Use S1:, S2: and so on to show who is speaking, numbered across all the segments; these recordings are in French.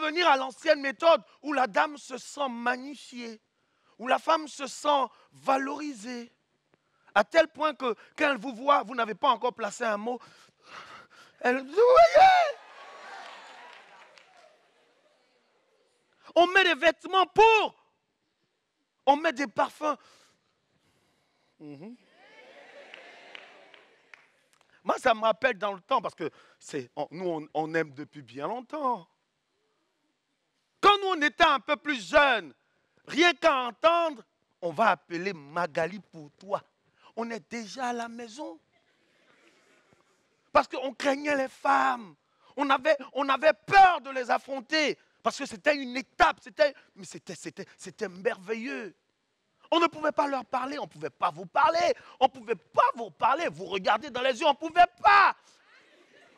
S1: revenir à l'ancienne méthode où la dame se sent magnifiée, où la femme se sent valorisée, à tel point que quand elle vous voit, vous n'avez pas encore placé un mot, elle dit, vous voyez, on met des vêtements pour, on met des parfums. Moi, ça me rappelle dans le temps, parce que nous, on aime depuis bien longtemps. Quand nous, on était un peu plus jeunes, rien qu'à entendre, on va appeler Magali pour toi. On est déjà à la maison. Parce qu'on craignait les femmes. On avait peur de les affronter. Parce que c'était une étape, c'était merveilleux. On ne pouvait pas leur parler, on ne pouvait pas vous parler. On ne pouvait pas vous parler, vous regarder dans les yeux, on ne pouvait pas.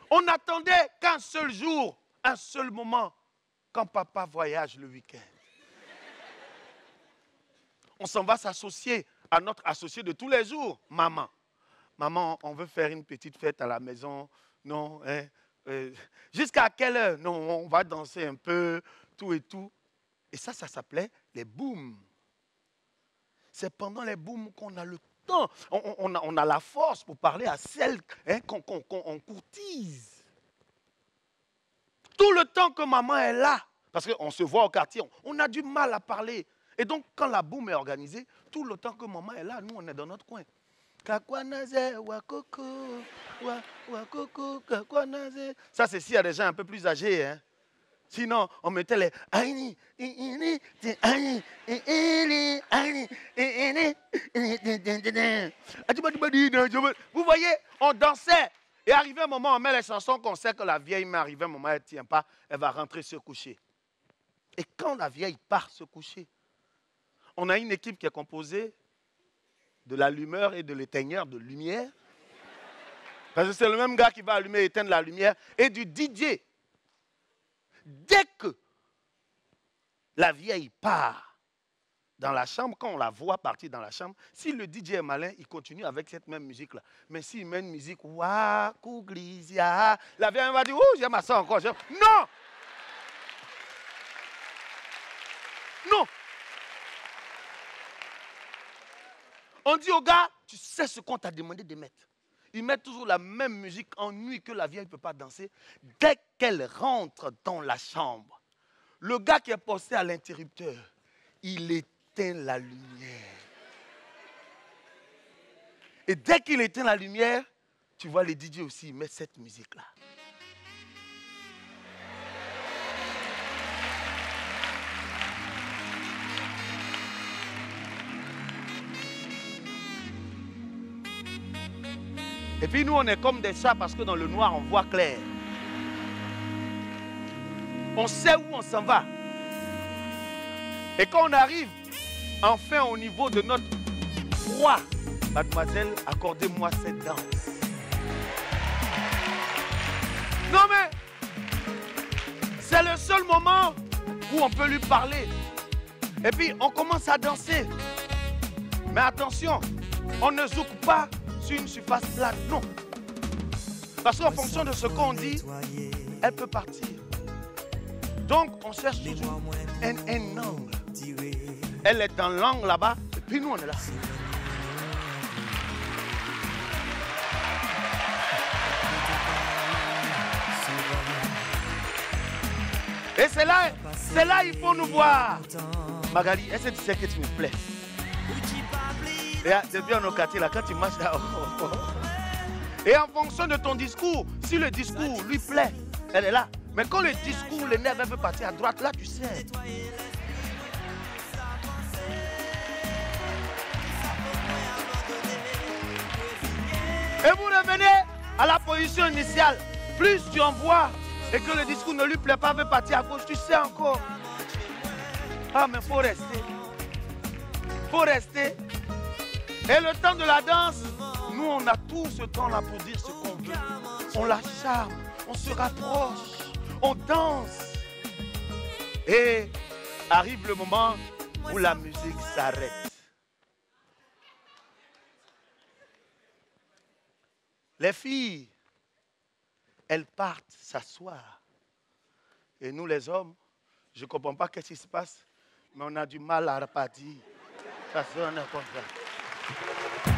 S1: On attendait qu'un seul jour, un seul moment, quand papa voyage le week-end. On s'en va s'associer à notre associé de tous les jours, maman. Maman, on veut faire une petite fête à la maison. Non, hein, jusqu'à quelle heure? Non, on va danser un peu, tout et tout. Et ça s'appelait les booms. C'est pendant les booms qu'on a le temps. On a la force pour parler à celles qu'on courtise. Tout le temps que maman est là, parce qu'on se voit au quartier, on a du mal à parler. Et donc, quand la boum est organisée, tout le temps que maman est là, nous, on est dans notre coin. Ça, c'est s'il y a des gens un peu plus âgés. Hein. Sinon, on mettait les... Vous voyez, on dansait. Et arrivé un moment, on met les chansons qu'on sait que la vieille, mais arrivé un moment, elle ne tient pas, elle va rentrer se coucher. Et quand la vieille part se coucher, on a une équipe qui est composée de l'allumeur et de l'éteigneur de lumière. Parce que c'est le même gars qui va allumer et éteindre la lumière. Et du DJ. Dès que la vieille part dans la chambre, quand on la voit partir dans la chambre, si le DJ est malin, il continue avec cette même musique-là. Mais s'il met une musique, la vieille va dire, oh, j'aime ça encore. Non! Non! On dit au gars, tu sais ce qu'on t'a demandé de mettre. Ils mettent toujours la même musique en nuit que la vieille ne peut pas danser. Dès qu'elle rentre dans la chambre, le gars qui est posté à l'interrupteur, il éteint la lumière. Et dès qu'il éteint la lumière, tu vois les DJ aussi, ils mettent cette musique-là. Et puis nous, on est comme des chats parce que dans le noir, on voit clair. On sait où on s'en va. Et quand on arrive, enfin au niveau de notre proie, mademoiselle, accordez-moi cette danse. Non mais, c'est le seul moment où on peut lui parler. Et puis, on commence à danser. Mais attention, on ne zouk pas sur une surface plate, non. Parce qu'en fonction de ce qu'on dit, elle peut partir. Donc, on cherche toujours un angle. Elle est dans l'angle là-bas, et puis nous, on est là. Et c'est là, il faut nous voir. Magali, est-ce que tu sais que tu me plais? C'est bien au quartier là, quand tu marches là. Et en fonction de ton discours, si le discours lui plaît, elle est là. Mais quand le discours, le nerf, elle veut partir à droite, là, tu sais. Et vous revenez à la position initiale. Plus tu envoies et que le discours ne lui plaît pas, veut partir à gauche, tu sais encore. Ah, mais il faut rester. Il faut rester. Et le temps de la danse, nous, on a tout ce temps-là pour dire ce qu'on veut. On la charme, on se rapproche, on danse. Et arrive le moment où la musique s'arrête. Les filles, elles partent s'asseoir. Et nous, les hommes, Je ne comprends pas qu'est-ce qui se passe, mais on a du mal à repartir. Ça sonne comme ça.